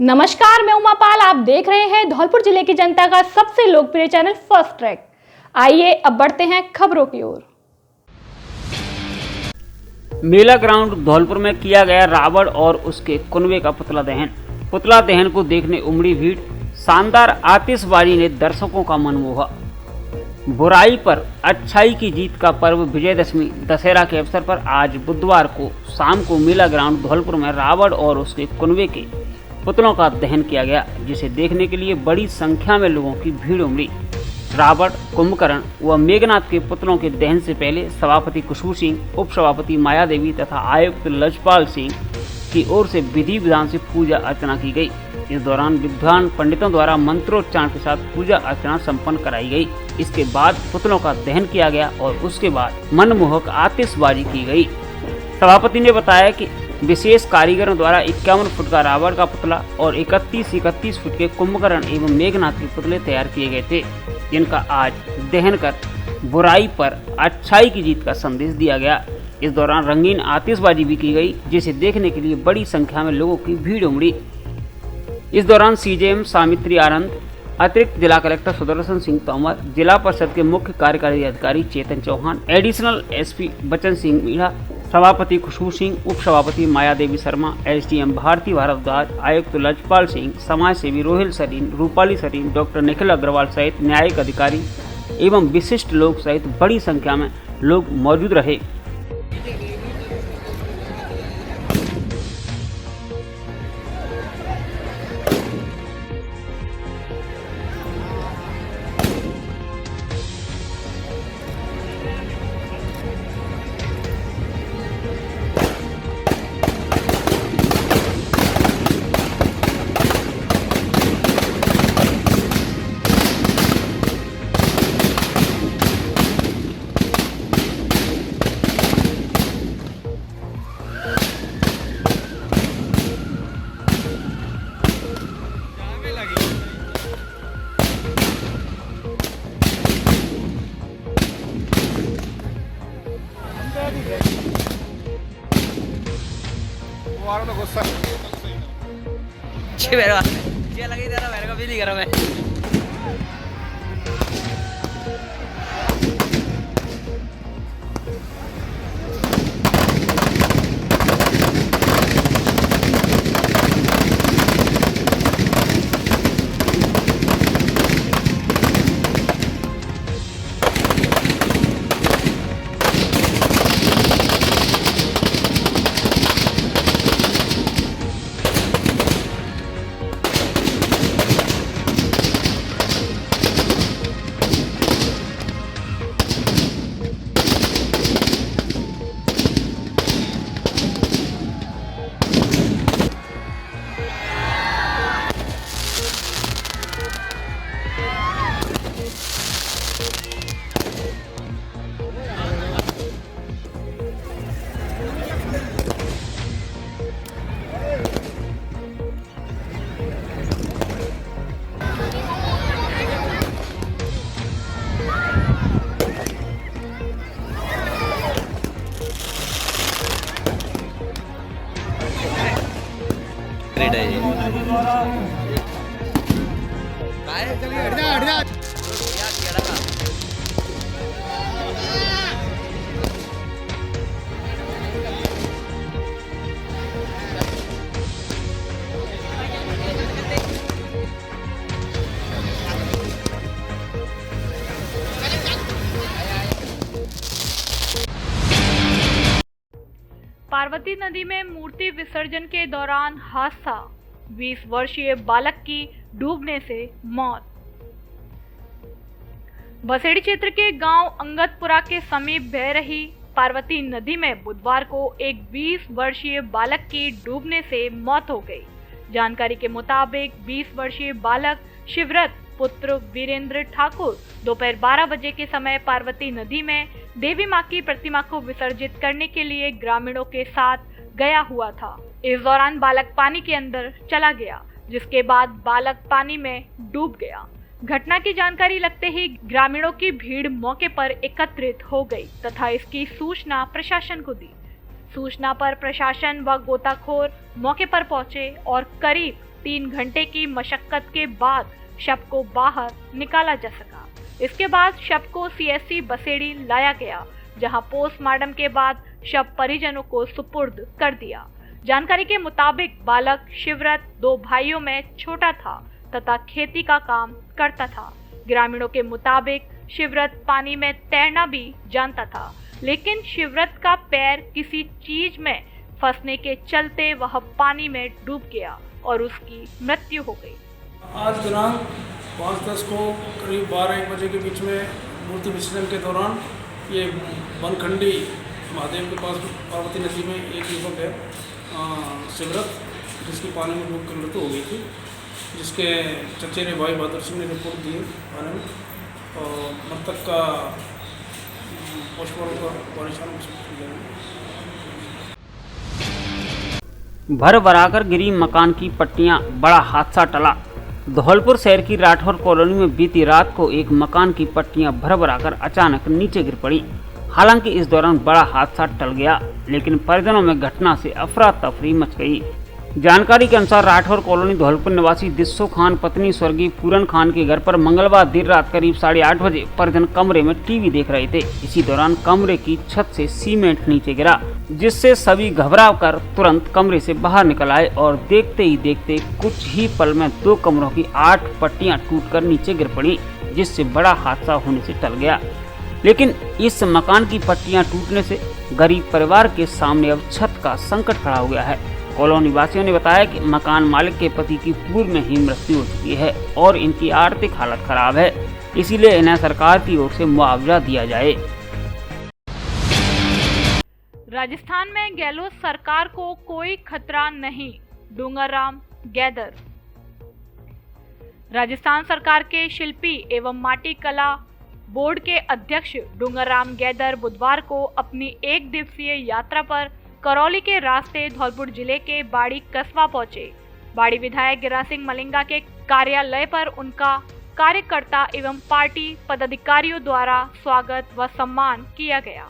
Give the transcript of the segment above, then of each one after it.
नमस्कार, मैं उमा पाल। आप देख रहे हैं धौलपुर जिले की जनता का सबसे लोकप्रिय चैनल फर्स्ट ट्रैक। आइए अब बढ़ते हैं खबरों की ओर। मेला ग्राउंड धौलपुर में किया गया रावण और उसके कुनबे का पुतला दहन। पुतला दहन को देखने उमड़ी भीड़। शानदार आतिशबाजी ने दर्शकों का मन मोहा। बुराई पर अच्छाई की जीत का पर्व विजयदशमी दशहरा के अवसर पर आज बुधवार को शाम को मेला ग्राउंड धौलपुर में रावण और उसके कुनबे के पुतलों का दहन किया गया, जिसे देखने के लिए बड़ी संख्या में लोगों की भीड़ उमड़ी। रावण, कुंभकर्ण व मेघनाथ के पुतलों के दहन से पहले सभापति खुशबू सिंह, उप सभापति माया देवी तथा आयुक्त लजपाल सिंह की ओर से विधि विधान से पूजा अर्चना की गई। इस दौरान विद्वान पंडितों द्वारा मंत्रोच्चारण के साथ पूजा अर्चना संपन्न कराई गई। इसके बाद पुतलों का दहन किया गया और उसके बाद मनमोहक आतिशबाजी की गई। सभापति ने बताया कि विशेष कारीगरों द्वारा 51 फुट का रावण का पुतला और 31 फुट के कुंभकर्ण एवं मेघनाथ के पुतले तैयार किए गए थे, जिनका आज दहन कर बुराई पर अच्छाई की जीत का संदेश दिया गया। इस दौरान रंगीन आतिशबाजी भी की गई, जिसे देखने के लिए बड़ी संख्या में लोगों की भीड़ उमड़ी। इस दौरान सीजेएम सामित्री आनंद, अतिरिक्त जिला कलेक्टर सुदर्शन सिंह तोमर, जिला परिषद के मुख्य कार्यकारी अधिकारी चेतन चौहान, एडिशनल एसपी बचन सिंह मीणा, सभापति खुशबू सिंह, उप सभापति माया देवी शर्मा, एसडीएम भारती भारद्वाज, आयुक्त लजपाल सिंह, समाज सेवी रोहिल सरीन, रूपाली सरीन, डॉक्टर निखिल अग्रवाल सहित न्यायिक अधिकारी एवं विशिष्ट लोग सहित बड़ी संख्या में लोग मौजूद रहे। लगी तेरा मेरे को भी नहीं करा मैं। ग्रेट है ये। पार्वती नदी में मूर्ति विसर्जन के दौरान हादसा, 20 वर्षीय बालक की डूबने से मौत। बसेड़ी क्षेत्र के गांव अंगदपुरा के समीप बह रही पार्वती नदी में बुधवार को एक 20 वर्षीय बालक की डूबने से मौत हो गई। जानकारी के मुताबिक 20 वर्षीय बालक शिवरत पुत्र वीरेंद्र ठाकुर दोपहर 12 बजे के समय पार्वती नदी में देवी मां की प्रतिमा को विसर्जित करने के लिए ग्रामीणों के साथ गया हुआ था। इस दौरान बालक पानी के अंदर चला गया, जिसके बाद बालक पानी में डूब गया। घटना की जानकारी लगते ही ग्रामीणों की भीड़ मौके पर एकत्रित हो गई तथा इसकी सूचना प्रशासन को दी। सूचना पर प्रशासन व गोताखोर मौके पर पहुंचे और करीब 3 घंटे की मशक्कत के बाद शव को बाहर निकाला जा सका। इसके बाद शव को सीएससी बसेड़ी लाया गया, जहां पोस्टमार्टम के बाद शव परिजनों को सुपुर्द कर दिया। जानकारी के मुताबिक बालक शिवरत 2 भाइयों में छोटा था तथा खेती का काम करता था। ग्रामीणों के मुताबिक शिवरत पानी में तैरना भी जानता था, लेकिन शिवरत का पैर किसी चीज में फंसने के चलते वह पानी में डूब गया और उसकी मृत्यु हो गई। आज दिनांक 5-10 को करीब 12-1 बजे के बीच में मूर्ति विसर्जन के दौरान ये बनखंडी महादेव के पास पार्वती नदी में एक युवक है शिवरत, जिसकी पानी में डूब कर मृत्यु हो गई थी, जिसके चचेरे भाई बहादुर सिंह ने रिपोर्ट दी थाने में और मृतक का पोस्टमार्टम का निशान भर भराकर गिरी मकान की पट्टियां, बड़ा हादसा टला। धौलपुर शहर की राठौर कॉलोनी में बीती रात को एक मकान की पट्टियां भर भराकर अचानक नीचे गिर पड़ी। हालांकि इस दौरान बड़ा हादसा टल गया, लेकिन परिजनों में घटना से अफरा तफरी मच गई। जानकारी के अनुसार राठौर कॉलोनी धौलपुर निवासी दिस्सो खान पत्नी स्वर्गीय पूरन खान के घर पर मंगलवार देर रात करीब 8:30 बजे परिजन कमरे में टीवी देख रहे थे। इसी दौरान कमरे की छत से सीमेंट नीचे गिरा, जिससे सभी घबराकर तुरंत कमरे से बाहर निकल आए और देखते ही देखते कुछ ही पल में 2 कमरों की 8 पट्टियां टूटकर नीचे गिर पड़ी, जिससे बड़ा हादसा होने से टल गया। लेकिन इस मकान की पट्टियां टूटने से गरीब परिवार के सामने अब छत का संकट खड़ा हो गया है। कॉलोनी वासियों ने बताया कि मकान मालिक के पति की पूर्व में ही मृत्यु हो चुकी है और इनकी आर्थिक हालत खराब है, इसीलिए इन्हें सरकार की ओर से मुआवजा दिया जाए। राजस्थान में गहलोत सरकार को कोई खतरा नहीं, डूंगरराम गैदर। राजस्थान सरकार के शिल्पी एवं माटी कला बोर्ड के अध्यक्ष डूंगरराम गैदर बुधवार को अपनी 1 दिवसीय यात्रा पर करौली के रास्ते धौलपुर जिले के बाड़ी कस्बा पहुंचे। बाड़ी विधायक गिरिराज सिंह मलिंगा के कार्यालय पर उनका कार्यकर्ता एवं पार्टी पदाधिकारियों द्वारा स्वागत व सम्मान किया गया।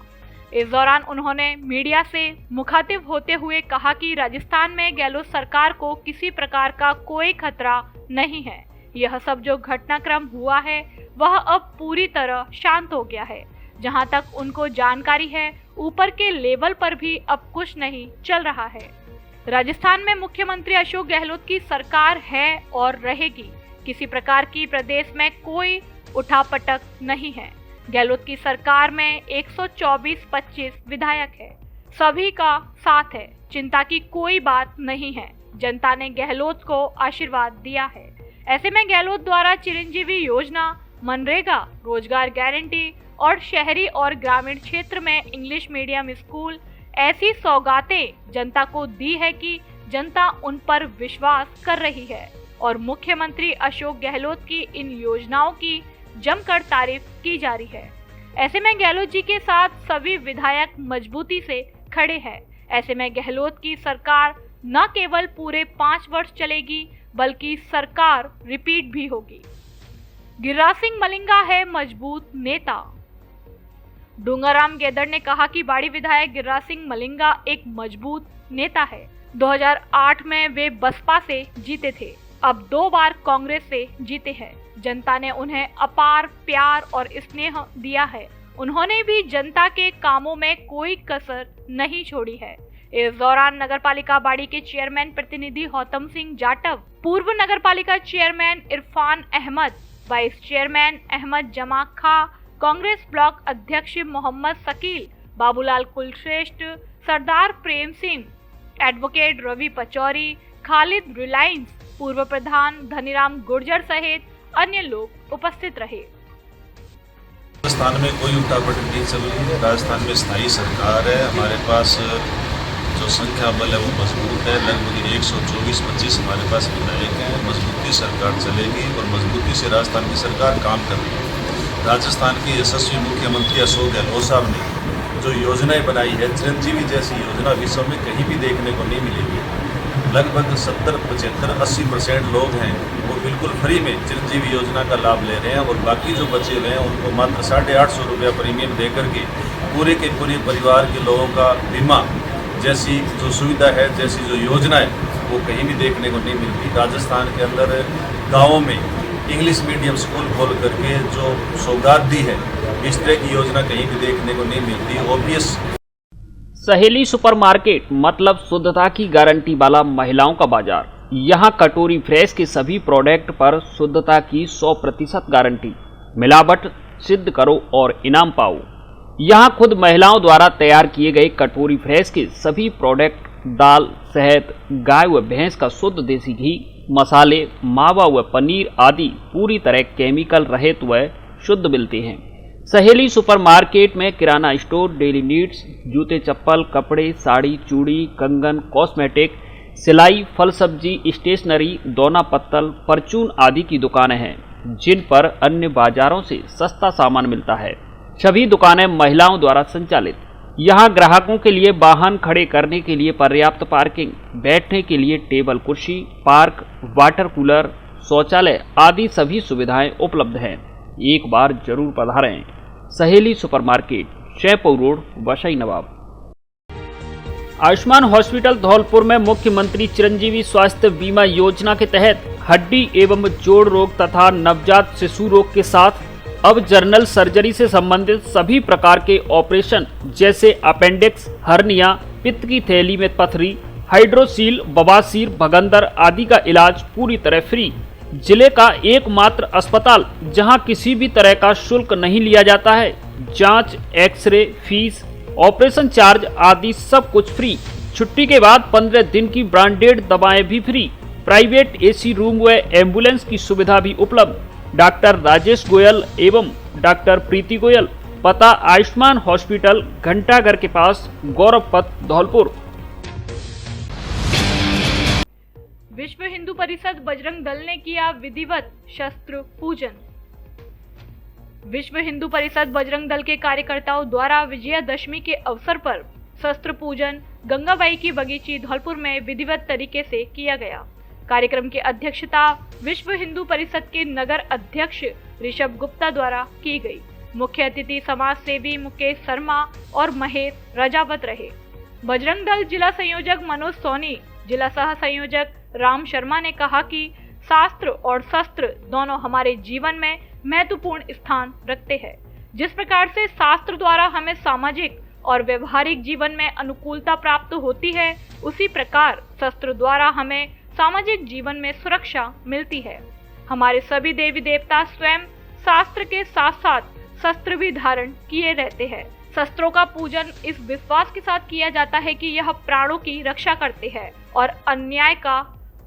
इस दौरान उन्होंने मीडिया से मुखातिब होते हुए कहा कि राजस्थान में गहलोत सरकार को किसी प्रकार का कोई खतरा नहीं है। यह सब जो घटनाक्रम हुआ है वह अब पूरी तरह शांत हो गया है। जहां तक उनको जानकारी है, ऊपर के लेवल पर भी अब कुछ नहीं चल रहा है। राजस्थान में मुख्यमंत्री अशोक गहलोत की सरकार है और रहेगी। किसी प्रकार की प्रदेश में कोई उठापटक नहीं है। गहलोत की सरकार में 124-25 विधायक है, सभी का साथ है, चिंता की कोई बात नहीं है। जनता ने गहलोत को आशीर्वाद दिया है। ऐसे में गहलोत द्वारा चिरंजीवी योजना, मनरेगा, रोजगार गारंटी और शहरी और ग्रामीण क्षेत्र में इंग्लिश मीडियम स्कूल ऐसी सौगातें जनता को दी है कि जनता उन पर विश्वास कर रही है और मुख्यमंत्री अशोक गहलोत की इन योजनाओं की जमकर तारीफ की जा रही है। ऐसे में गहलोत जी के साथ सभी विधायक मजबूती से खड़े हैं। ऐसे में गहलोत की सरकार न केवल पूरे 5 वर्ष चलेगी बल्कि सरकार रिपीट भी होगी। गिरिराज सिंह मलिंगा है मजबूत नेता। डूंगरराम गैदर ने कहा कि बाड़ी विधायक गिरिराज सिंह मलिंगा एक मजबूत नेता है। 2008 में वे बसपा से जीते थे, अब 2 बार कांग्रेस से जीते हैं। जनता ने उन्हें अपार प्यार और स्नेह दिया है। उन्होंने भी जनता के कामों में कोई कसर नहीं छोड़ी है। इस दौरान नगरपालिका बाड़ी के चेयरमैन प्रतिनिधि गौतम सिंह जाटव, पूर्व नगरपालिका chairman Irfan Ahmed, vice chairman Ahmed Jama Khan, Congress block अध्यक्ष मोहम्मद शकील, बाबूलाल कुलश्रेष्ठ, सरदार प्रेम सिंह, एडवोकेट रवि पचौरी, खालिद रिलायंस, पूर्व प्रधान धनीराम गुर्जर सहित अन्य लोग उपस्थित रहे। राजस्थान में कोई उठापटक नहीं चल रही है। राजस्थान में स्थायी सरकार है। हमारे पास जो संख्या बल है वो मजबूत है। लगभग 124-25 हमारे पास विधायक हैं। मजबूती सरकार चलेगी और मजबूती से राजस्थान की सरकार काम कर रही है। राजस्थान के यशस्वी मुख्यमंत्री अशोक गहलोत साहब ने जो योजनाएं बनाई है, चिरंजीवी जैसी योजना विश्व में कहीं भी देखने को नहीं मिलेगी। लगभग 70, 75, 80% लोग हैं वो बिल्कुल फ्री में चिरंजीवी योजना का लाभ ले रहे हैं और बाकी जो बचे हुए हैं उनको मात्र 850 रुपया प्रीमियम दे करके पूरे के पूरे परिवार के लोगों का बीमा जैसी जो सुविधा है, जैसी जो योजना है वो कहीं भी देखने को नहीं मिलती। राजस्थान के अंदर गाँवों में इंग्लिश मीडियम स्कूल खोल करके जो सौगात दी है, इस तरह की योजना कहीं भी देखने को नहीं मिलती। ऑब्वियस सहेली सुपरमार्केट मतलब शुद्धता की गारंटी वाला महिलाओं का बाजार। यहाँ कटोरी फ्रेश के सभी प्रोडक्ट पर शुद्धता की 100% गारंटी। मिलावट सिद्ध करो और इनाम पाओ। यहाँ खुद महिलाओं द्वारा तैयार किए गए कटोरी फ्रेश के सभी प्रोडक्ट दाल, शहद, गाय व भैंस का शुद्ध देसी घी, मसाले, मावा व पनीर आदि पूरी तरह केमिकल रहित व शुद्ध मिलते हैं। सहेली सुपरमार्केट में किराना स्टोर, डेली नीड्स, जूते चप्पल, कपड़े, साड़ी, चूड़ी, कंगन, कॉस्मेटिक, सिलाई, फल सब्जी, स्टेशनरी, दोना पत्तल, परचून आदि की दुकानें हैं, जिन पर अन्य बाजारों से सस्ता सामान मिलता है। सभी दुकानें महिलाओं द्वारा संचालित। यहाँ ग्राहकों के लिए वाहन खड़े करने के लिए पर्याप्त पार्किंग, बैठने के लिए टेबल कुर्सी, पार्क, वाटर कूलर, शौचालय आदि सभी सुविधाएं उपलब्ध हैं। एक बार जरूर पधारें। सहेली सुपरमार्केट, शहपुर रोड, वसई नवाब। आयुष्मान हॉस्पिटल धौलपुर में मुख्यमंत्री चिरंजीवी स्वास्थ्य बीमा योजना के तहत हड्डी एवं जोड़ रोग तथा नवजात शिशु रोग के साथ अब जनरल सर्जरी से संबंधित सभी प्रकार के ऑपरेशन जैसे अपेंडिक्स, हर्निया, पित्त की थैली में पथरी, हाइड्रोसील, बवासीर, भगंदर आदि का इलाज पूरी तरह फ्री। जिले का एकमात्र अस्पताल जहां किसी भी तरह का शुल्क नहीं लिया जाता है। जांच, एक्सरे, फीस, ऑपरेशन चार्ज आदि सब कुछ फ्री। छुट्टी के बाद 15 दिन की ब्रांडेड दवाएं भी फ्री। प्राइवेट एसी रूम व एम्बुलेंस की सुविधा भी उपलब्ध। डॉक्टर राजेश गोयल एवं डॉक्टर प्रीति गोयल, पता आयुष्मान हॉस्पिटल, घंटाघर के पास, गौरव पथ, धौलपुर। विश्व हिंदू परिषद बजरंग दल ने किया विधिवत शस्त्र पूजन। विश्व हिंदू परिषद बजरंग दल के कार्यकर्ताओं द्वारा विजयादशमी के अवसर पर शस्त्र पूजन गंगाबाई की बगीची धौलपुर में विधिवत तरीके से किया गया। कार्यक्रम की अध्यक्षता विश्व हिंदू परिषद के नगर अध्यक्ष ऋषभ गुप्ता द्वारा की गई। मुख्य अतिथि समाज सेवी मुकेश शर्मा और महेश रजावत रहे। बजरंग दल जिला संयोजक मनोज सोनी, जिला सह संयोजक राम शर्मा ने कहा कि शास्त्र और शस्त्र दोनों हमारे जीवन में महत्वपूर्ण स्थान रखते हैं। जिस प्रकार से शास्त्र द्वारा हमें सामाजिक और व्यवहारिक जीवन में अनुकूलता प्राप्त होती है, उसी प्रकार शस्त्र द्वारा हमें सामाजिक जीवन में सुरक्षा मिलती है। हमारे सभी देवी देवता स्वयं शास्त्र के साथ साथ शस्त्र भी धारण किए रहते हैं। शस्त्रों का पूजन इस विश्वास के साथ किया जाता है कि यह प्राणों की रक्षा करते हैं और अन्याय का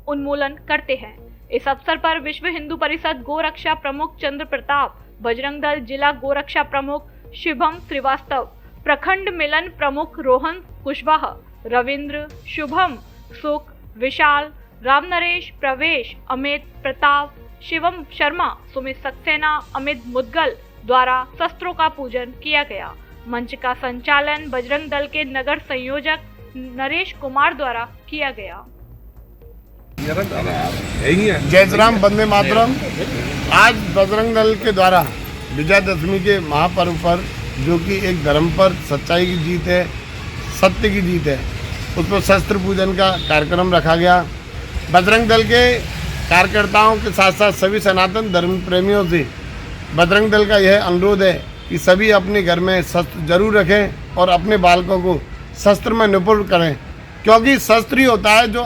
उन्मूलन करते हैं। इस अवसर पर विश्व हिंदू परिषद गोरक्षा प्रमुख चंद्र प्रताप, बजरंग दल जिला गोरक्षा प्रमुख शुभम श्रीवास्तव, प्रखंड मिलन प्रमुख रोहन कुशवाहा, रविंद्र, शुभम, सुख, विशाल, रामनरेश, प्रवेश, अमित, प्रताप, शिवम शर्मा, सुमित सक्सेना, अमित मुदगल द्वारा शस्त्रों का पूजन किया गया। मंच का संचालन बजरंग दल के नगर संयोजक नरेश कुमार द्वारा किया गया। जय श्री राम, वंदे मातरम। आज बजरंग दल के द्वारा विजयादशमी के महापर्व पर, जो कि एक धर्म पर सच्चाई की जीत है, सत्य की जीत है, उस पर शस्त्र पूजन का कार्यक्रम रखा गया। बजरंग दल के कार्यकर्ताओं के साथ साथ सभी सनातन धर्म प्रेमियों से बजरंग दल का यह अनुरोध है कि सभी अपने घर में शस्त्र जरूर रखें और अपने बालकों को शस्त्र में निपुण करें, क्योंकि शस्त्र ही होता है जो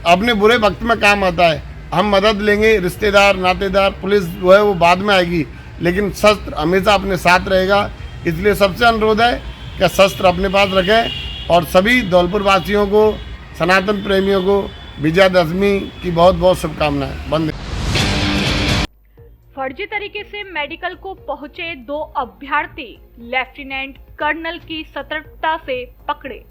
अपने बुरे वक्त में काम आता है। हम मदद लेंगे, रिश्तेदार, नातेदार, पुलिस जो है वो बाद में आएगी, लेकिन शस्त्र हमेशा अपने साथ रहेगा। इसलिए सबसे अनुरोध है कि शस्त्र अपने पास रखें और सभी धौलपुर वासियों को, सनातन प्रेमियों को विजयादशमी की बहुत बहुत शुभकामनाएं। बंदे। फर्जी तरीके से मेडिकल को पहुंचे 2 अभ्यर्थी लेफ्टिनेंट कर्नल की सतर्कता से पकड़े।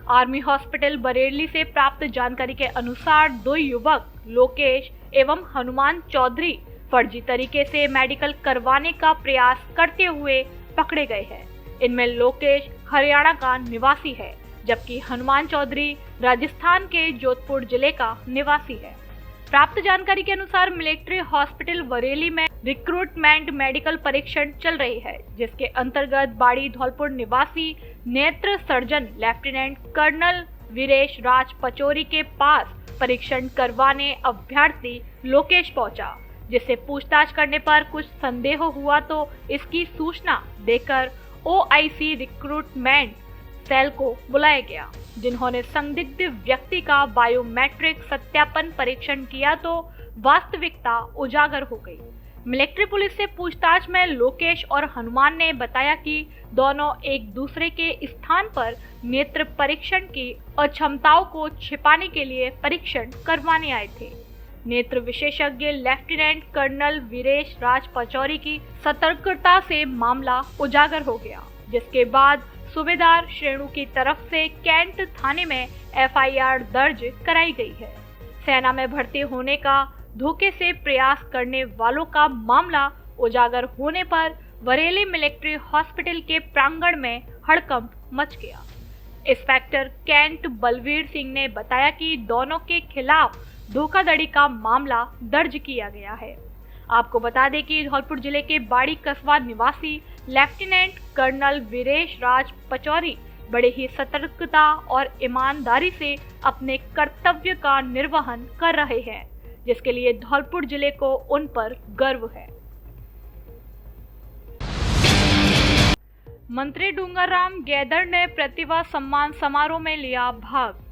आर्मी हॉस्पिटल बरेली से प्राप्त जानकारी के अनुसार 2 युवक लोकेश एवं हनुमान चौधरी फर्जी तरीके से मेडिकल करवाने का प्रयास करते हुए पकड़े गए हैं। इनमें लोकेश हरियाणा का निवासी है, जबकि हनुमान चौधरी राजस्थान के जोधपुर जिले का निवासी है। प्राप्त जानकारी के अनुसार मिलिट्री हॉस्पिटल बरेली में रिक्रूटमेंट मेडिकल परीक्षण चल रही है, जिसके अंतर्गत बाड़ी धौलपुर निवासी नेत्र सर्जन लेफ्टिनेंट कर्नल वीरेश राज पचौरी के पास परीक्षण करवाने अभ्यर्थी लोकेश पहुंचा, जिससे पूछताछ करने पर कुछ संदेह हुआ तो इसकी सूचना देकर OIC रिक्रूटमेंट सेल को बुलाया गया, जिन्होंने संदिग्ध व्यक्ति का बायोमेट्रिक सत्यापन परीक्षण किया तो वास्तविकता उजागर हो गई। मिलिट्री पुलिस से पूछताछ में लोकेश और हनुमान ने बताया कि दोनों एक दूसरे के स्थान पर नेत्र परीक्षण की अक्षमताओं को छिपाने के लिए परीक्षण करवाने आए थे। नेत्र विशेषज्ञ लेफ्टिनेंट कर्नल वीरेश राज पचौरी की सतर्कता से मामला उजागर हो गया, जिसके बाद सूबेदार श्रेणु की तरफ से कैंट थाने में FIR दर्ज कराई गई है। सेना में भर्ती होने का धोखे से प्रयास करने वालों का मामला उजागर होने पर बरेली मिलिट्री हॉस्पिटल के प्रांगण में हड़कंप मच गया। इंस्पेक्टर कैंट बलवीर सिंह ने बताया कि दोनों के खिलाफ धोखाधड़ी का मामला दर्ज किया गया है। आपको बता दें कि धौलपुर जिले के बाड़ी कस्बा निवासी लेफ्टिनेंट कर्नल वीरेश राज पचौरी बड़े ही सतर्कता और ईमानदारी से अपने कर्तव्य का निर्वहन कर रहे हैं, जिसके लिए धौलपुर जिले को उन पर गर्व है। मंत्री डूंगरराम गैदर ने प्रतिभा सम्मान समारोह में लिया भाग।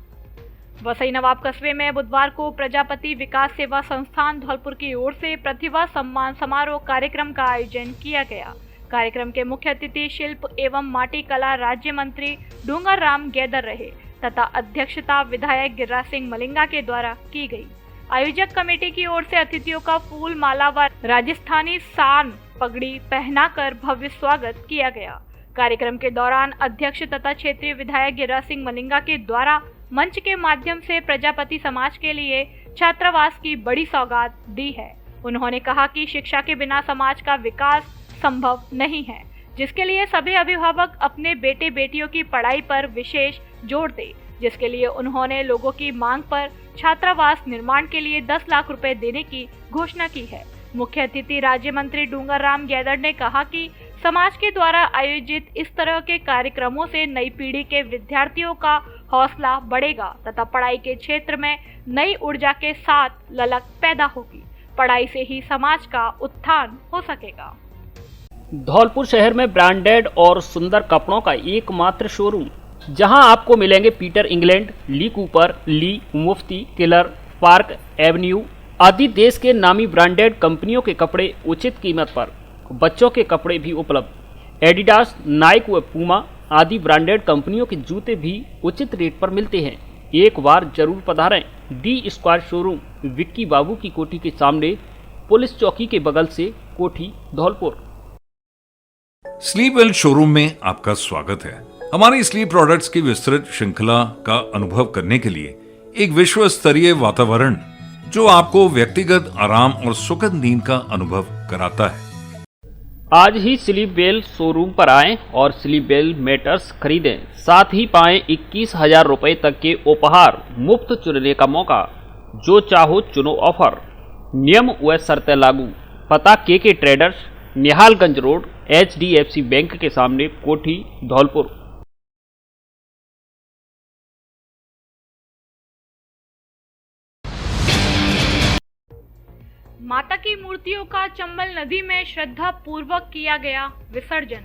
वसई नवाब कस्बे में बुधवार को प्रजापति विकास सेवा संस्थान धौलपुर की ओर से प्रतिभा सम्मान समारोह कार्यक्रम का आयोजन किया गया। कार्यक्रम के मुख्य अतिथि शिल्प एवं माटी कला राज्य मंत्री डूंगरराम गैदर रहे तथा अध्यक्षता विधायक गिरिराज सिंह मलिंगा के द्वारा की गई। आयोजक कमेटी की ओर से अतिथियों का फूल माला व राजस्थानी सान पगड़ी पहनाकर भव्य स्वागत किया गया। कार्यक्रम के दौरान अध्यक्ष तथा क्षेत्रीय विधायक गिरिराज सिंह मलिंगा के द्वारा मंच के माध्यम से प्रजापति समाज के लिए छात्रावास की बड़ी सौगात दी है। उन्होंने कहा कि शिक्षा के बिना समाज का विकास संभव नहीं है, जिसके लिए सभी अभिभावक अपने बेटे बेटियों की पढ़ाई पर विशेष जोर दें, जिसके लिए उन्होंने लोगों की मांग पर छात्रावास निर्माण के लिए 10 लाख रुपए देने की घोषणा की है। मुख्य अतिथि राज्य मंत्री डूंगरराम गैदर ने कहा कि समाज के द्वारा आयोजित इस तरह के कार्यक्रमों से नई पीढ़ी के विद्यार्थियों का हौसला बढ़ेगा तथा पढ़ाई के क्षेत्र में नई ऊर्जा के साथ ललक पैदा होगी। पढ़ाई से ही समाज का उत्थान हो सकेगा। धौलपुर शहर में ब्रांडेड और सुंदर कपड़ों का एकमात्र शोरूम, जहां आपको मिलेंगे पीटर इंग्लैंड, ली कूपर, ली, मुफ्ती, किलर, पार्क एवेन्यू आदि देश के नामी ब्रांडेड कंपनियों के कपड़े उचित कीमत पर। बच्चों के कपड़े भी उपलब्ध। एडिडास, नाइक व पूमा आदि ब्रांडेड कंपनियों के जूते भी उचित रेट पर मिलते हैं। एक बार जरूर पधारें। डी स्क्वायर शोरूम, विक्की बाबू की कोठी के सामने, पुलिस चौकी के बगल से, कोठी, धौलपुर। स्लीप वेल शोरूम में आपका स्वागत है। हमारी स्लीप प्रोडक्ट्स की विस्तृत श्रृंखला का अनुभव करने के लिए एक विश्व स्तरीय वातावरण जो आपको व्यक्तिगत आराम और सुखद नींद का अनुभव कराता है। आज ही स्लीप वेल शोरूम पर आएं और स्लीप वेल मैटर्स खरीदें। साथ ही पाएं 21,000 रुपए तक के उपहार, मुफ्त चुनने का मौका। जो चाहो चुनो ऑफर। नियम व शर्तें लागू। पता के traders, Nihalganj road, HDFC bank के सामने, कोठी, धौलपुर। माता की मूर्तियों का चंबल नदी में श्रद्धा पूर्वक किया गया विसर्जन।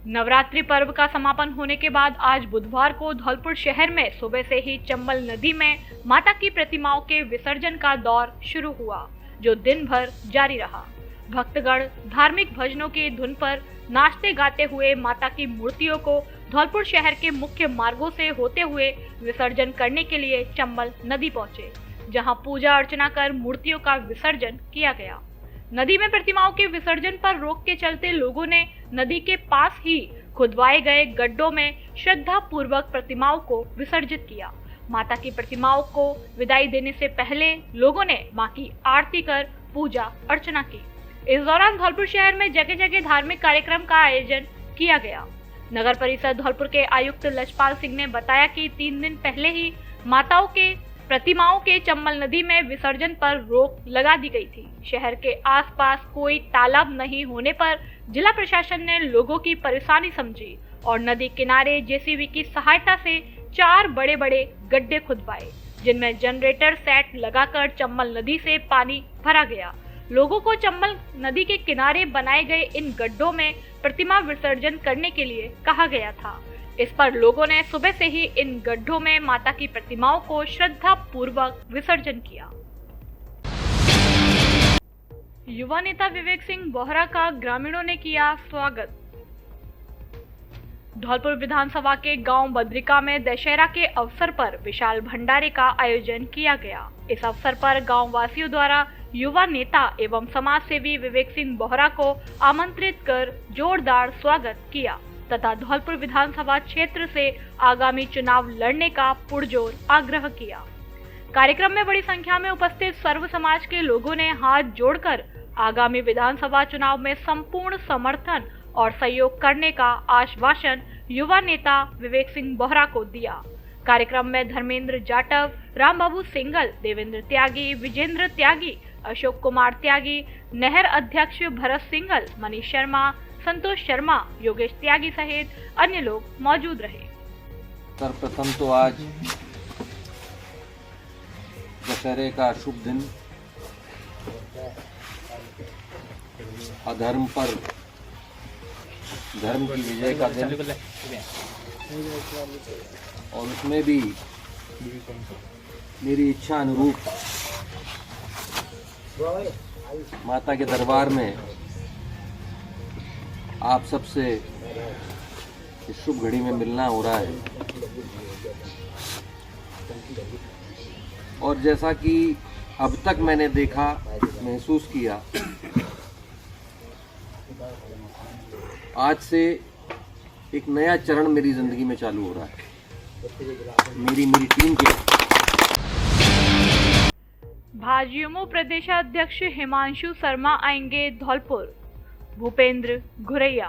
नवरात्रि पर्व का समापन होने के बाद आज बुधवार को धौलपुर शहर में सुबह से ही चंबल नदी में माता की प्रतिमाओं के विसर्जन का दौर शुरू हुआ, जो दिन भर जारी रहा। भक्तगण धार्मिक भजनों की धुन पर नाचते गाते हुए माता की मूर्तियों को धौलपुर शहर के मुख्य मार्गों से होते हुए विसर्जन करने के लिए चंबल नदी पहुंचे। जहां पूजा अर्चना कर मूर्तियों का विसर्जन किया गया। नदी में प्रतिमाओं के विसर्जन पर रोक के चलते लोगों ने नदी के पास ही खुदवाए गए गड्ढों में श्रद्धा पूर्वक प्रतिमाओं को विसर्जित किया। माता की प्रतिमाओं को विदाई देने से पहले लोगों ने मां की आरती कर पूजा अर्चना की। इस दौरान धौलपुर शहर में जगह जगह धार्मिक कार्यक्रम का आयोजन किया गया। नगर परिषद धौलपुर के आयुक्त लजपाल सिंह ने बताया कि 3 दिन पहले ही माताओं के प्रतिमाओं के चंबल नदी में विसर्जन पर रोक लगा दी गई थी। शहर के आसपास कोई तालाब नहीं होने पर जिला प्रशासन ने लोगों की परेशानी समझी और नदी किनारे जेसीबी की सहायता से 4 बड़े-बड़े गड्ढे खुदवाए, जिनमें जनरेटर सेट लगाकर चंबल नदी से पानी भरा गया। लोगों को चंबल नदी के किनारे बनाए गए इन गड्ढों में प्रतिमा विसर्जन करने के लिए कहा गया था। इस पर लोगों ने सुबह से ही इन गड्ढों में माता की प्रतिमाओं को श्रद्धा पूर्वक विसर्जन किया। युवा नेता विवेक सिंह बोहरा का ग्रामीणों ने किया स्वागत। धौलपुर विधानसभा के गांव बद्रिका में दशहरा के अवसर पर विशाल भंडारे का आयोजन किया गया। इस अवसर पर गांव वासियों द्वारा युवा नेता एवं समाज सेवी विवेक सिंह बोहरा को आमंत्रित कर जोरदार स्वागत किया तथा धौलपुर विधानसभा क्षेत्र से आगामी चुनाव लड़ने का पुरजोर आग्रह किया। कार्यक्रम में बड़ी संख्या में उपस्थित सर्व समाज के लोगों ने हाथ जोड़कर आगामी विधानसभा चुनाव में संपूर्ण समर्थन और सहयोग करने का आश्वासन युवा नेता विवेक सिंह बोहरा को दिया। कार्यक्रम में धर्मेंद्र जाटव, रामबाबू सिंगल, देवेंद्र त्यागी, विजेंद्र त्यागी, अशोक कुमार त्यागी, नहर अध्यक्ष भरत सिंगल, मनीष शर्मा, संतोष शर्मा, योगेश त्यागी सहित अन्य लोग मौजूद रहे। सर्वप्रथम तो आज दशहरे का शुभ दिन, अधर्म पर धर्म की विजय का दिन और उसमें भी मेरी इच्छा अनुरूप माता के दरबार में आप सबसे इस शुभ घड़ी में मिलना हो रहा है। और जैसा कि अब तक मैंने देखा, महसूस किया, आज से एक नया चरण मेरी जिंदगी में चालू हो रहा है। मेरी टीम के भाजयुमो प्रदेशाध्यक्ष हिमांशु शर्मा आएंगे धौलपुर। भूपेंद्र घुरैया।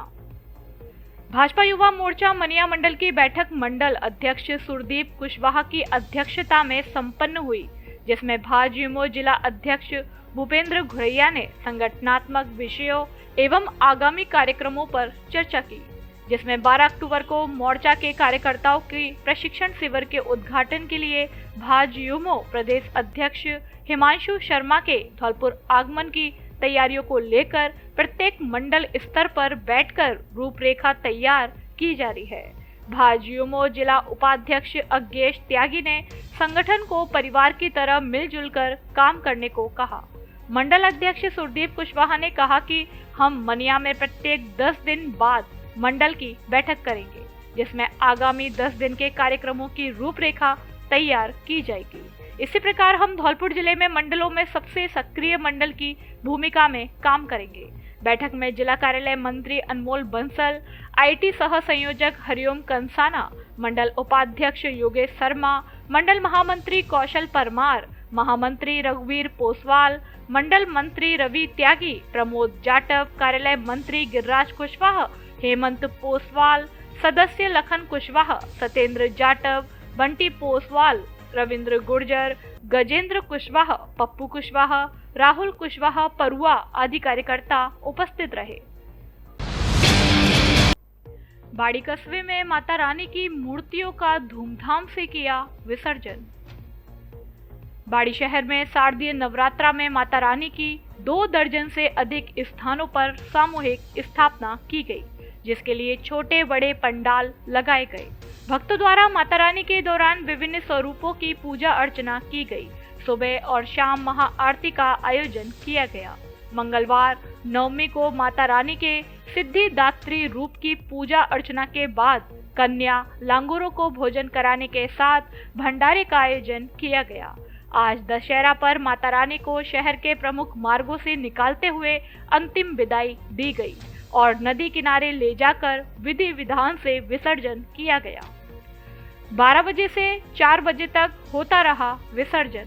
भाजपा युवा मोर्चा मनिया मंडल की बैठक मंडल अध्यक्ष सुरदीप कुशवाहा की अध्यक्षता में संपन्न हुई, जिसमें भाजयुमो जिला अध्यक्ष भूपेंद्र घुरैया ने संगठनात्मक विषयों एवं आगामी कार्यक्रमों पर चर्चा की, जिसमें 12 अक्टूबर को मोर्चा के कार्यकर्ताओं की प्रशिक्षण शिविर के उद्घाटन के लिए भाजयुमो प्रदेश अध्यक्ष हिमांशु शर्मा के धौलपुर आगमन की तैयारियों को लेकर प्रत्येक मंडल स्तर पर बैठकर रूपरेखा तैयार की जा रही है। भाजयुमो जिला उपाध्यक्ष अज्ञेश त्यागी ने संगठन को परिवार की तरह मिलजुल कर काम करने को कहा। मंडल अध्यक्ष सुरदीप कुशवाहा ने कहा कि हम मनिया में प्रत्येक 10 दिन बाद मंडल की बैठक करेंगे, जिसमें आगामी 10 दिन के कार्यक्रमों की रूपरेखा तैयार की जाएगी। इसी प्रकार हम धौलपुर जिले में मंडलों में सबसे सक्रिय मंडल की भूमिका में काम करेंगे। बैठक में जिला कार्यालय मंत्री अनमोल बंसल, आईटी सह संयोजक हरिओम कंसाना, मंडल उपाध्यक्ष योगेश शर्मा, मंडल महामंत्री कौशल परमार, महामंत्री रघुवीर पोसवाल, मंडल मंत्री रवि त्यागी, प्रमोद जाटव, कार्यालय मंत्री गिरिराज कुशवाहा, हेमंत पोसवाल, सदस्य लखन कुशवाहा, सत्येंद्र जाटव, बंटी पोसवाल, रविंद्र गुर्जर, गजेंद्र कुशवाहा, पप्पू कुशवाहा, राहुल कुशवाहा परुआ आदि कार्यकर्ता उपस्थित रहे। बाड़ी कस्बे में माता रानी की मूर्तियों का धूमधाम से किया विसर्जन। बाड़ी शहर में शारदीय नवरात्रा में माता रानी की 2 दर्जन से अधिक स्थानों पर सामूहिक स्थापना की गई, जिसके लिए छोटे बड़े पंडाल लगाए गए। भक्तों द्वारा माता रानी के दौरान विभिन्न स्वरूपों की पूजा अर्चना की गई। सुबह और शाम महाआरती का आयोजन किया गया। मंगलवार नवमी को माता रानी के सिद्धिदात्री रूप की पूजा अर्चना के बाद कन्या लांगूरों को भोजन कराने के साथ भंडारे का आयोजन किया गया। आज दशहरा पर माता रानी को शहर के प्रमुख मार्गों से निकालते हुए अंतिम विदाई दी गई और नदी किनारे ले जाकर विधि विधान से विसर्जन किया गया। 12 बजे से 4 बजे तक होता रहा विसर्जन।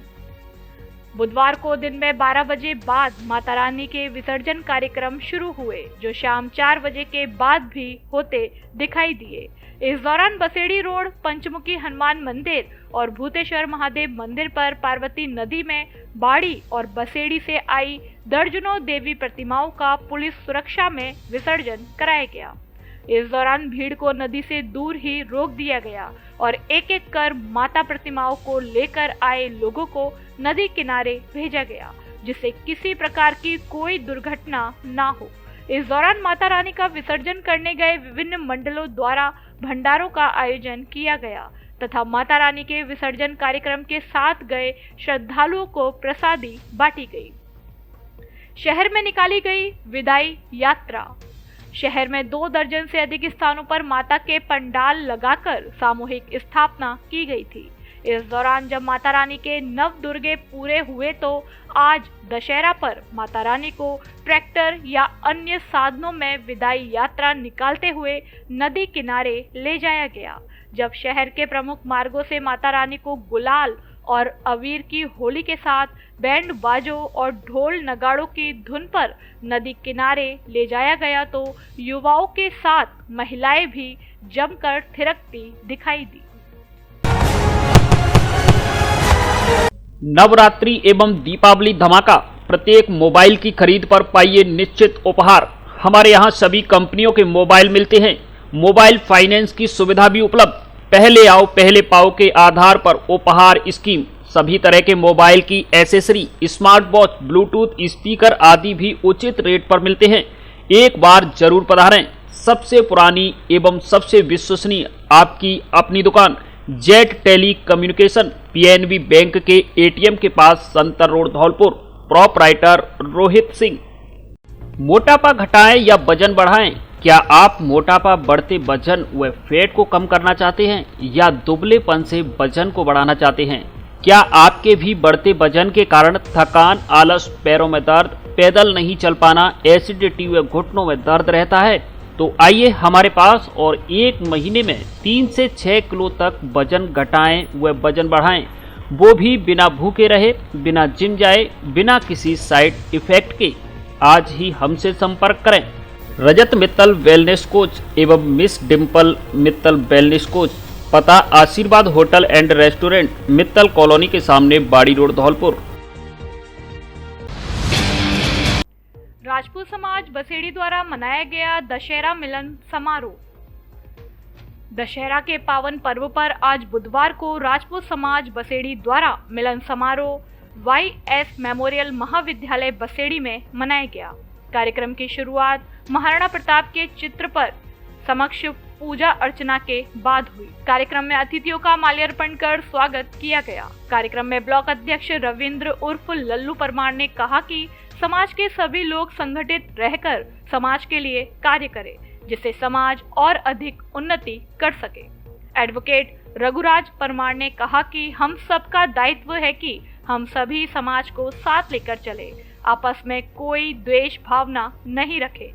बुधवार को दिन में 12 बजे बाद माता रानी के विसर्जन कार्यक्रम शुरू हुए, जो शाम 4 बजे के बाद भी होते दिखाई दिए। इस दौरान बसेड़ी रोड, पंचमुखी हनुमान मंदिर और भूतेश्वर महादेव मंदिर पर पार्वती नदी में बाड़ी और बसेड़ी से आई दर्जनों देवी प्रतिमाओं का पुलिस सुरक्षा में विसर्जन कराया गया। इस दौरान भीड़ को नदी से दूर ही रोक दिया गया और एक एक कर माता प्रतिमाओं को लेकर आए लोगों को नदी किनारे भेजा गया, जिससे किसी प्रकार की कोई दुर्घटना ना हो। इस दौरान माता रानी का विसर्जन करने गए विभिन्न मंडलों द्वारा भंडारों का आयोजन किया गया तथा माता रानी के विसर्जन कार्यक्रम के साथ गए श्रद्धालुओं को प्रसादी बांटी गई। शहर में निकाली गई विदाई यात्रा। शहर में 2 दर्जन से अधिक स्थानों पर माता के पंडाल लगाकर सामूहिक स्थापना की गई थी। इस दौरान जब माता रानी के नव दुर्गे पूरे हुए तो आज दशहरा पर माता रानी को ट्रैक्टर या अन्य साधनों में विदाई यात्रा निकालते हुए नदी किनारे ले जाया गया। जब शहर के प्रमुख मार्गों से माता रानी को गुलाल और अबीर की होली के साथ बैंड बाजों और ढोल नगाड़ों की धुन पर नदी किनारे ले जाया गया तो युवाओं के साथ महिलाएं भी जमकर थिरकती दिखाई दी। नवरात्रि एवं दीपावली धमाका। प्रत्येक मोबाइल की खरीद पर पाइए निश्चित उपहार। हमारे यहाँ सभी कंपनियों के मोबाइल मिलते हैं। मोबाइल फाइनेंस की सुविधा भी उपलब्ध। पहले आओ पहले पाओ के आधार पर उपहार स्कीम। सभी तरह के मोबाइल की accessory, smart watch, Bluetooth speaker आदि भी उचित रेट पर मिलते हैं। एक बार जरूर पधारें। सबसे पुरानी एवं सबसे विश्वसनीय आपकी अपनी दुकान Jet telecommunication, PNB bank के एटीएम के पास, संतर रोड, धौलपुर। प्रोपराइटर रोहित सिंह। मोटापा घटाएं या वजन बढ़ाएं? क्या आप मोटापा, बढ़ते वजन व फैट को कम करना चाहते हैं या दुबलेपन से वजन को बढ़ाना चाहते हैं? क्या आपके भी बढ़ते वजन के कारण थकान, आलस, पैरों में दर्द, पैदल नहीं चल पाना, एसिडिटी व घुटनों में दर्द रहता है? तो आइए हमारे पास और 1 महीने में 3 से 6 किलो तक वजन घटाएं व वजन बढ़ाएं, वो भी बिना भूखे रहे, बिना जिम जाए, बिना किसी साइड इफेक्ट के। आज ही हमसे संपर्क करें। रजत मित्तल वेलनेस कोच एवं miss Dimple Mittal wellness coach. पता आशीर्वाद hotel and restaurant, Mittal colony के सामने, बाड़ी रोड, धौलपुर। राजपूत समाज बसेड़ी द्वारा मनाया गया दशहरा मिलन समारोह। दशहरा के पावन पर्व पर आज बुधवार को राजपूत समाज बसेड़ी द्वारा मिलन समारोह YS मेमोरियल महाविद्यालय बसेड़ी में मनाया गया। कार्यक्रम की शुरुआत महाराणा प्रताप के चित्र पर समक्ष पूजा अर्चना के बाद हुई। कार्यक्रम में अतिथियों का माल्यार्पण कर स्वागत किया गया। कार्यक्रम में ब्लॉक अध्यक्ष रविंद्र उर्फ लल्लू परमार ने कहा कि समाज के सभी लोग संगठित रहकर समाज के लिए कार्य करें, जिससे समाज और अधिक उन्नति कर सके। एडवोकेट रघुराज परमार ने कहा कि हम सबका दायित्व है कि हम सभी समाज को साथ लेकर चले, आपस में कोई द्वेष भावना नहीं रखे।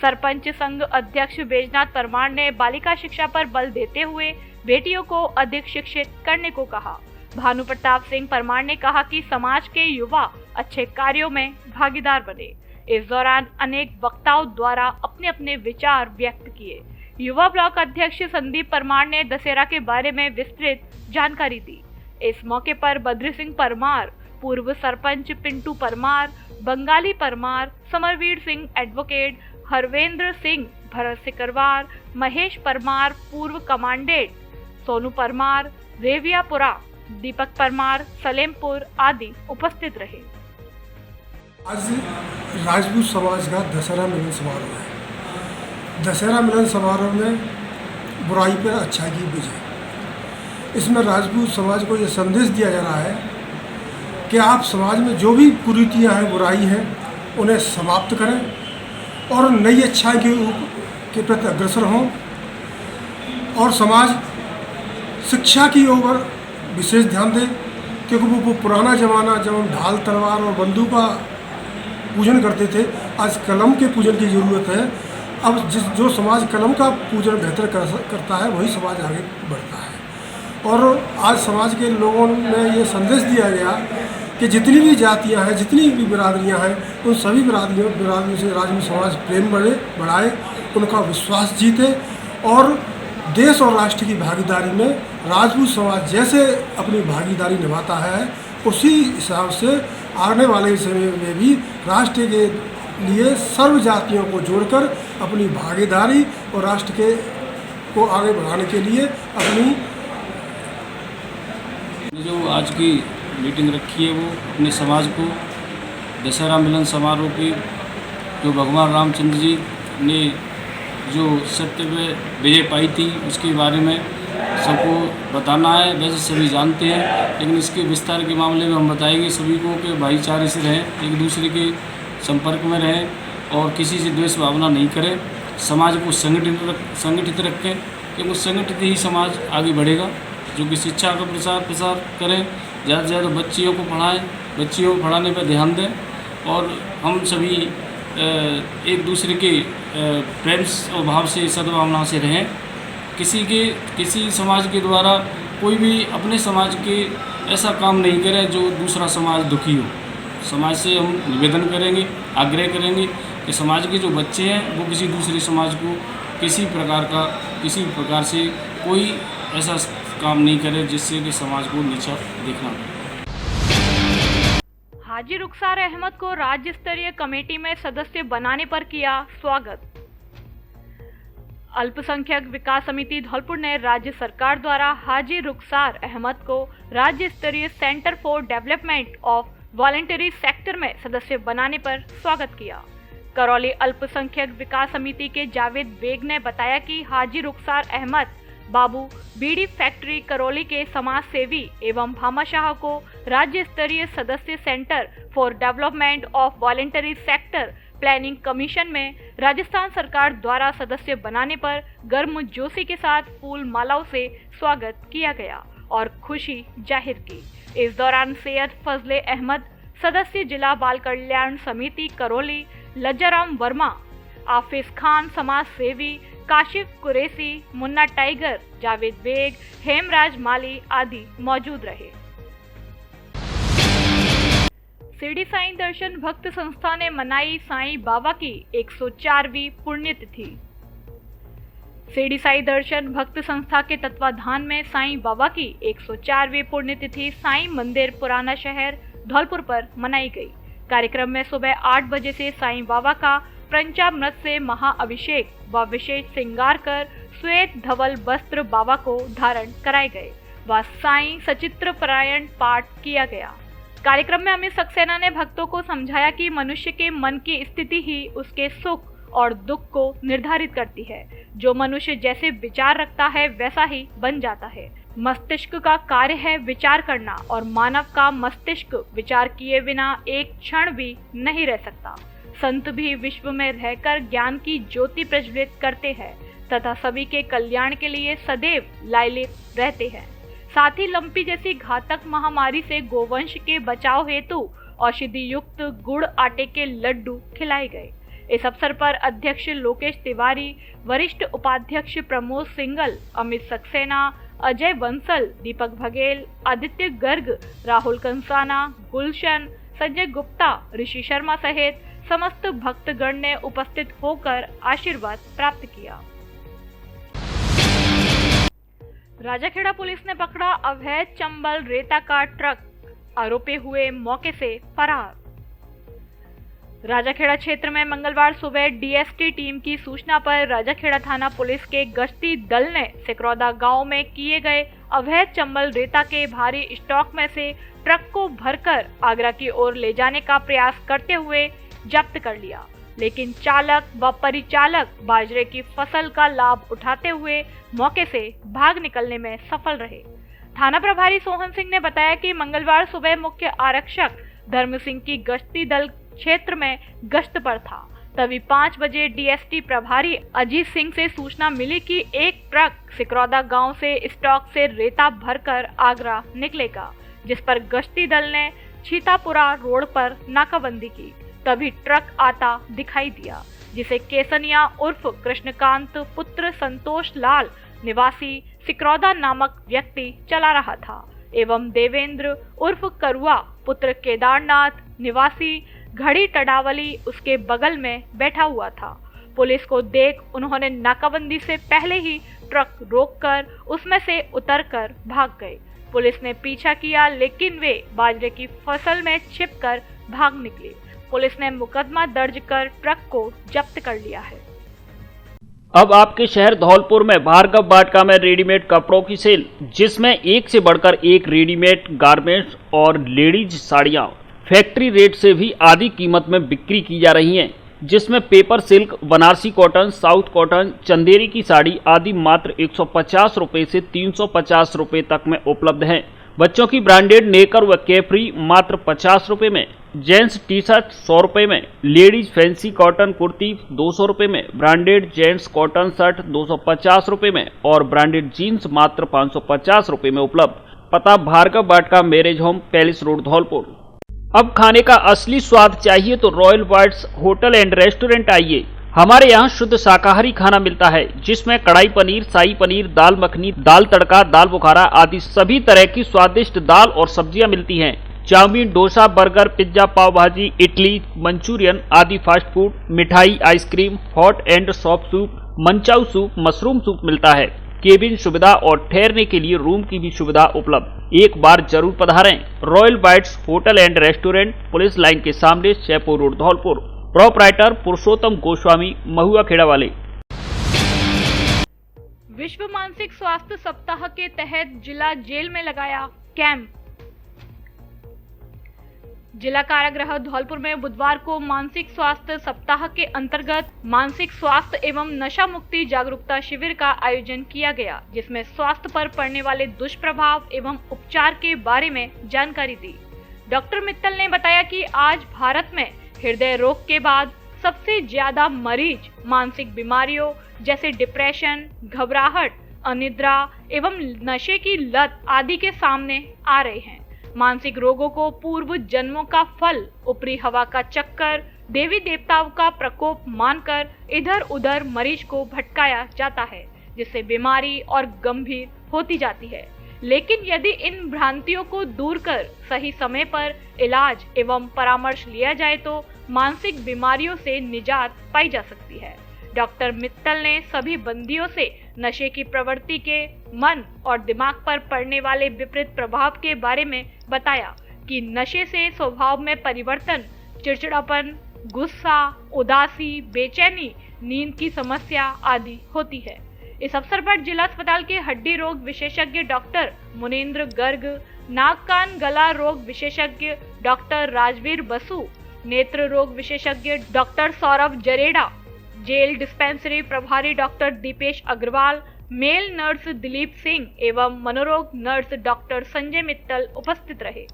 सरपंच संघ अध्यक्ष बैजनाथ परमार ने बालिका शिक्षा पर बल देते हुए बेटियों को अधिक शिक्षित करने को कहा। भानु प्रताप सिंह परमार ने कहा कि समाज के युवा अच्छे कार्यों में भागीदार बने। इस दौरान अनेक वक्ताओं द्वारा अपने अपने विचार व्यक्त किए। युवा ब्लॉक अध्यक्ष संदीप परमार ने दशहरा के बारे में विस्तृत जानकारी दी। इस मौके पर बद्री सिंह परमार, पूर्व सरपंच पिंटू परमार, बंगाली परमार, समरवीर सिंह, एडवोकेट हरवेंद्र सिंह, भरत सिकरवार, महेश परमार, पूर्व कमांडेंट सोनू परमार, रेवियापुरा, दीपक परमार, सलेमपुर आदि उपस्थित रहे। आज राजपूत समाज का दशहरा मिलन समारोह है। दशहरा मिलन समारोह में बुराई पर अच्छाई की विजय। इसमें राजपूत समाज को यह संदेश दिया जा रहा है कि आप समाज में जो भी कुरीतियाँ हैं, बुराई हैं, उन्हें समाप्त करें और नई अच्छाई के प्रति अग्रसर हों और समाज शिक्षा की ओर विशेष ध्यान दें क्योंकि वो पुराना ज़माना जब हम ढाल तलवार और बंदूक का पूजन करते थे, आज कलम के पूजन की ज़रूरत है। अब जो समाज कलम का पूजन बेहतर करता है वही समाज आगे बढ़ता है। और आज समाज के लोगों में ये संदेश दिया गया कि जितनी भी जातियां हैं, जितनी भी बिरादरियां हैं, उन सभी बिरादरियों से राजपूत समाज प्रेम बढ़ाए, उनका विश्वास जीते और देश और राष्ट्र की भागीदारी में राजपूत समाज जैसे अपनी भागीदारी निभाता है, उसी हिसाब से आने वाले समय में भी राष्ट्र के लिए सर्व जातियों को जोड़कर अपनी भागीदारी और राष्ट्र को आगे बढ़ाने के लिए अपनी जो आज की मीटिंग रखी है वो अपने समाज को दशहरा मिलन समारोह की जो भगवान रामचंद्र जी ने जो सत्य पे विजय पाई थी उसके बारे में सबको बताना है। वैसे सभी जानते हैं, लेकिन इसके विस्तार के मामले में हम बताएंगे सभी को कि भाईचारे से रहें, एक दूसरे के संपर्क में रहें और किसी से द्वेष भावना नहीं करें। समाज को संगठित रखें, क्योंकि संगठित ही समाज आगे बढ़ेगा। जो कि शिक्षा का प्रसार करें, ज़्यादा से ज़्यादा बच्चियों को पढ़ाएं, बच्चियों को पढ़ाने पर ध्यान दें और हम सभी एक दूसरे के प्रेम और भाव से, सद्भावना से रहें। किसी समाज के द्वारा कोई भी अपने समाज के ऐसा काम नहीं करे जो दूसरा समाज दुखी हो। समाज से हम निवेदन करेंगे, आग्रह करेंगे कि समाज के जो बच्चे हैं वो किसी दूसरे समाज को किसी प्रकार से कोई ऐसा काम नहीं करे जिससे कि समाज को नीचा देखना पड़े। हाजी रुखसार अहमद को राज्य स्तरीय कमेटी में सदस्य बनाने पर किया स्वागत। अल्पसंख्यक विकास समिति धौलपुर ने राज्य सरकार द्वारा हाजी रुखसार अहमद को राज्य स्तरीय centre for development of voluntary sector में सदस्य बनाने पर स्वागत किया। करौली अल्पसंख्यक विकास समिति के जावेद बेग ने बताया कि हाजी रुखसार अहमद बाबू बीड़ी फैक्ट्री करौली के समाज सेवी एवं भामाशाह को राज्य स्तरीय सदस्य centre for development of voluntary sector planning commission में राजस्थान सरकार द्वारा सदस्य बनाने पर गर्मजोशी के साथ फूल मालाओं से स्वागत किया गया और खुशी जाहिर की। इस दौरान सैयद फजले अहमद, सदस्य जिला बाल कल्याण समिति करौली, लज्जाराम वर्मा, आफिस खान समाज सेवी, काशिफ कुरैशी, मुन्ना टाइगर, जावेद बेग, हेमराज माली आदि मौजूद रहे। शिरडी साईं दर्शन भक्त संस्था ने मनाई साईं बाबा की 104वीं पुण्यतिथि। शिरडी साईं दर्शन भक्त संस्था के तत्वाधान में साईं बाबा की 104वीं पुण्यतिथि साईं मंदिर पुराना शहर धौलपुर पर मनाई गई। कार्यक्रम में सुबह 8 बजे से साईं बाबा का पंचामृत से महाअभिषेक व विशेष श्रृंगार कर श्वेत धवल वस्त्र बाबा को धारण कराए गए व साईं सचित्र पारायण पाठ किया गया। कार्यक्रम में अमित सक्सेना ने भक्तों को समझाया कि मनुष्य के मन की स्थिति ही उसके सुख और दुख को निर्धारित करती है। जो मनुष्य जैसे विचार रखता है वैसा ही बन जाता है। मस्तिष्क का कार्य है विचार करना और मानव का मस्तिष्क विचार किए बिना एक क्षण भी नहीं रह सकता। संत भी विश्व में रहकर ज्ञान की ज्योति प्रज्वलित करते हैं तथा सभी के कल्याण के लिए सदैव लालित रहते हैं। साथ ही लंपी जैसी घातक महामारी से गोवंश के बचाव हेतु औषधि युक्त गुड़ आटे के लड्डू खिलाए गए। इस अवसर पर अध्यक्ष लोकेश तिवारी, वरिष्ठ उपाध्यक्ष प्रमोद सिंगल, अमित सक्सेना, अजय बंसल, दीपक बघेल, आदित्य गर्ग, राहुल कंसाना, गुलशन, संजय गुप्ता, ऋषि शर्मा सहित समस्त भक्तगण ने उपस्थित होकर आशीर्वाद प्राप्त किया। राजाखेड़ा पुलिस ने पकड़ा अवैध चंबल रेता का ट्रक, आरोपी हुए मौके से फरार। राजाखेड़ा क्षेत्र में मंगलवार सुबह डीएसटी टीम की सूचना पर राजाखेड़ा थाना पुलिस के गश्ती दल ने सिकरौदा गांव में किए गए अवैध चंबल रेता के भारी स्टॉक में से ट्रक को भरकर आगरा की ओर ले जाने का प्रयास करते हुए जब्त कर लिया, लेकिन चालक व परिचालक बाजरे की फसल का लाभ उठाते हुए मौके से भाग निकलने में सफल रहे। थाना प्रभारी सोहन सिंह ने बताया कि मंगलवार सुबह मुख्य आरक्षक धर्म सिंह की गश्ती दल क्षेत्र में गश्त पर था, तभी 5 बजे डीएसटी प्रभारी अजीत सिंह से सूचना मिली कि एक ट्रक सिकरौदा गांव से स्टॉक से रेता भरकर आगरा निकलेगा। जिस पर गश्ती दल ने छीतापुरा रोड पर नाकाबंदी की। तभी ट्रक आता दिखाई दिया, जिसे केसनिया उर्फ कृष्णकांत पुत्र संतोष लाल निवासी सिकरौदा नामक व्यक्ति चला रहा था एवं देवेंद्र उर्फ करुआ पुत्र केदारनाथ निवासी घड़ी टडावली उसके बगल में बैठा हुआ था। पुलिस को देख उन्होंने नाकाबंदी से पहले ही ट्रक रोककर उसमें से उतरकर भाग गए। पुलिस ने पीछा किया, लेकिन वे बाजरे की फसल में छिपकर भाग निकले। पुलिस ने मुकदमा दर्ज कर ट्रक को जब्त कर लिया है। अब आपके शहर धौलपुर में भार्गव वाटिका में रेडीमेड कपड़ों की सेल, जिसमें एक से बढ़कर एक रेडीमेड गारमेंट्स और लेडीज साड़ियां फैक्ट्री रेट से भी आधी कीमत में बिक्री की जा रही हैं, जिसमें paper silk, Banarasi cotton, south cotton, Chanderi की साड़ी आदि मात्र 150 रुपये से 350 रुपये तक में उपलब्ध हैं। बच्चों की ब्रांडेड नेकर व कैफ्री मात्र 50 रुपये में, जेंट्स टी शर्ट 100 रुपये में, लेडीज फैंसी कॉटन कुर्ती 200 रुपये में, ब्रांडेड जेंट्स कॉटन शर्ट 250 रुपये में और ब्रांडेड जीन्स मात्र 550 रुपये में उपलब्ध। पता Bhargav Vatika marriage home, palace road, Dholpur. अब खाने का असली स्वाद चाहिए तो royal whites hotel and restaurant आइए। हमारे यहाँ शुद्ध शाकाहारी खाना मिलता है, जिसमें कढ़ाई पनीर, शाही पनीर, दाल मखनी, दाल तड़का, दाल बुखारा आदि सभी तरह की स्वादिष्ट दाल और सब्जियां मिलती हैं। चाउमीन, डोसा, बर्गर, पिज्जा, पाव भाजी, इडली, मंचूरियन आदि फास्ट फूड, मिठाई, ice cream, hot and soft soup, manchow soup, mushroom soup मिलता है। केबिन सुविधा और ठहरने के लिए रूम की भी सुविधा उपलब्ध। एक बार जरूर पधारें। Royal bites hotel and restaurant, police line के सामने, जयपुर रोड, धौलपुर। प्रोपराइटर पुरुषोत्तम गोस्वामी, महुआ खेड़ा वाले। विश्व मानसिक स्वास्थ्य सप्ताह के तहत जिला जेल में लगाया कैंप। जिला कारागृह धौलपुर में बुधवार को मानसिक स्वास्थ्य सप्ताह के अंतर्गत मानसिक स्वास्थ्य एवं नशा मुक्ति जागरूकता शिविर का आयोजन किया गया, जिसमें स्वास्थ्य पर पड़ने वाले दुष्प्रभाव एवं उपचार के बारे में जानकारी दी। डॉक्टर मित्तल ने बताया कि आज भारत में हृदय रोग के बाद सबसे ज्यादा मरीज मानसिक बीमारियों जैसे डिप्रेशन, घबराहट, अनिद्रा एवं नशे की लत आदि के सामने आ रहे हैं। मानसिक रोगों को पूर्व जन्मों का फल, ऊपरी हवा का चक्कर, देवी देवताओं का प्रकोप मानकर इधर उधर मरीज को भटकाया जाता है, जिससे बीमारी और गंभीर होती जाती है। लेकिन यदि इन भ्रांतियों को दूर कर सही समय पर इलाज एवं परामर्श लिया जाए तो मानसिक बीमारियों से निजात पाई जा सकती है। डॉक्टर मित्तल ने सभी बंदियों से नशे की प्रवृत्ति के मन और दिमाग पर पड़ने वाले विपरीत प्रभाव के बारे में बताया कि नशे से स्वभाव में परिवर्तन, चिड़चिड़ापन, गुस्सा, उदासी, बेचैनी, नींद की समस्या आदि होती है। इस अवसर पर जिला अस्पताल के हड्डी रोग विशेषज्ञ डॉक्टर मुनीन्द्र गर्ग, नाक कान गला रोग विशेषज्ञ डॉक्टर राजवीर बसु, नेत्र रोग विशेषज्ञ doctor Saurabh Jareda, jail dispensary प्रभारी doctor Deepesh Agarwal, male nurse Dilip Singh एवं मनोरोग नर्स डॉक्टर संजय मित्तल उपस्थित रहे।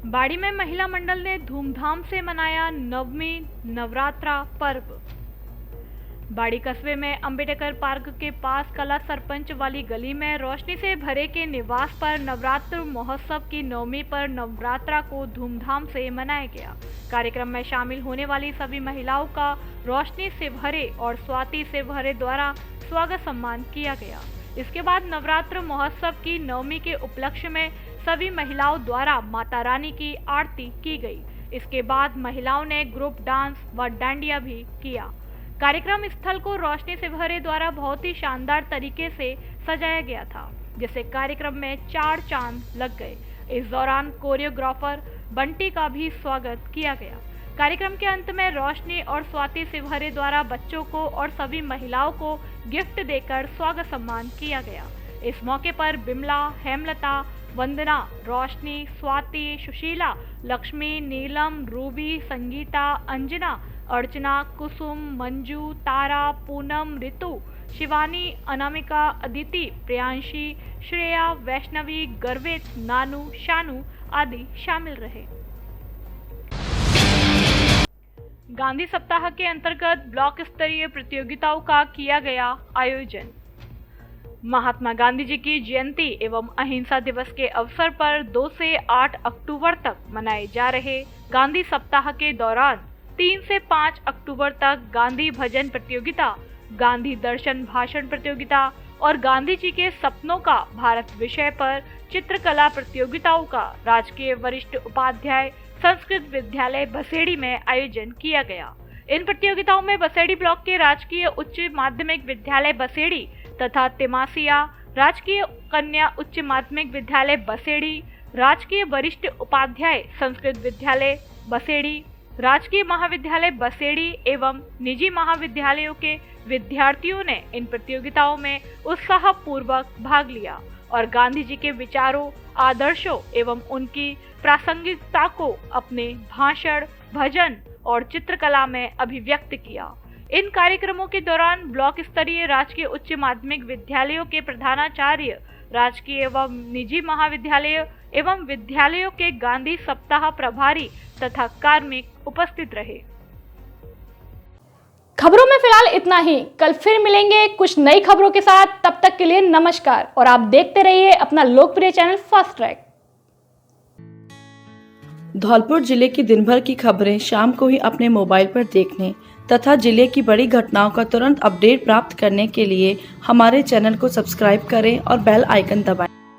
बाड़ी में महिला मंडल ने धूमधाम से मनाया नवमी नवरात्रा पर्व। बाड़ी कस्बे में अंबेडकर पार्क के पास कला सरपंच वाली गली में रोशनी से भरे के निवास पर नवरात्र महोत्सव की नवमी पर नवरात्रा को धूमधाम से मनाया गया। कार्यक्रम में शामिल होने वाली सभी महिलाओं का रोशनी से भरे और स्वाति से भरे द्वारा स्वागत सम्मान किया गया। इसके बाद नवरात्र महोत्सव की नवमी के उपलक्ष्य में सभी महिलाओं द्वारा माता रानी की आरती की गई। इसके बाद महिलाओं ने ग्रुप डांस व डांडिया भी किया। कार्यक्रम स्थल को रोशनी से भरे द्वारा बहुत ही शानदार तरीके से सजाया गया था, जिससे कार्यक्रम में 4 चांद लग गए। इस दौरान कोरियोग्राफर बंटी का भी स्वागत किया गया। कार्यक्रम के अंत में रोशनी और स्वाति से भरे द्वारा बच्चों को और सभी महिलाओं को गिफ्ट देकर स्वागत सम्मान किया गया। इस मौके पर बिमला, हेमलता, वंदना, रोशनी, स्वाति, सुशीला, लक्ष्मी, नीलम, रूबी, संगीता, अंजना, अर्चना, कुसुम, मंजू, तारा, पूनम, ऋतु, शिवानी, अनामिका, अदिति, प्रियांशी, श्रेया, वैष्णवी, गर्वित, नानू, शानू आदि शामिल रहे। गांधी सप्ताह के अंतर्गत ब्लॉक स्तरीय प्रतियोगिताओं का किया गया आयोजन। महात्मा गांधी जी की जयंती एवं अहिंसा दिवस के अवसर पर 2 से 8 अक्टूबर तक मनाए जा रहे गांधी सप्ताह के दौरान 3 से 5 अक्टूबर तक गांधी भजन प्रतियोगिता, गांधी दर्शन भाषण प्रतियोगिता और गांधी जी के सपनों का भारत विषय पर चित्रकला प्रतियोगिताओं का राजकीय वरिष्ठ उपाध्याय संस्कृत विद्यालय बसेड़ी में आयोजन किया गया। इन प्रतियोगिताओं में बसेड़ी ब्लॉक के राजकीय उच्च माध्यमिक विद्यालय बसेड़ी तथा तिमासिया राजकीय कन्या उच्च माध्यमिक विद्यालय बसेड़ी, राजकीय वरिष्ठ उपाध्याय संस्कृत विद्यालय बसेड़ी, राजकीय महाविद्यालय बसेड़ी एवं निजी महाविद्यालयों के विद्यार्थियों ने इन प्रतियोगिताओं में उत्साहपूर्वक भाग लिया और गांधी जी के विचारों, आदर्शों एवं उनकी प्रासंगिकता को अपने भाषण, भजन और चित्रकला में अभिव्यक्त किया। इन कार्यक्रमों के दौरान ब्लॉक स्तरीय राजकीय उच्च माध्यमिक विद्यालयों के प्रधानाचार्य, राजकीय एवं निजी महाविद्यालय एवं विद्यालयों के गांधी सप्ताह प्रभारी तथा कार्मिक उपस्थित रहे। खबरों में फिलहाल इतना ही। कल फिर मिलेंगे कुछ नई खबरों के साथ। तब तक के लिए नमस्कार और आप देखते रहिए अपना लोकप्रिय चैनल फास्ट ट्रैक। धौलपुर जिले की दिन भर की खबरें शाम को ही अपने मोबाइल पर देखने तथा जिले की बड़ी घटनाओं का तुरंत अपडेट प्राप्त करने के लिए हमारे चैनल को सब्सक्राइब करें और बेल आइकन दबाएं।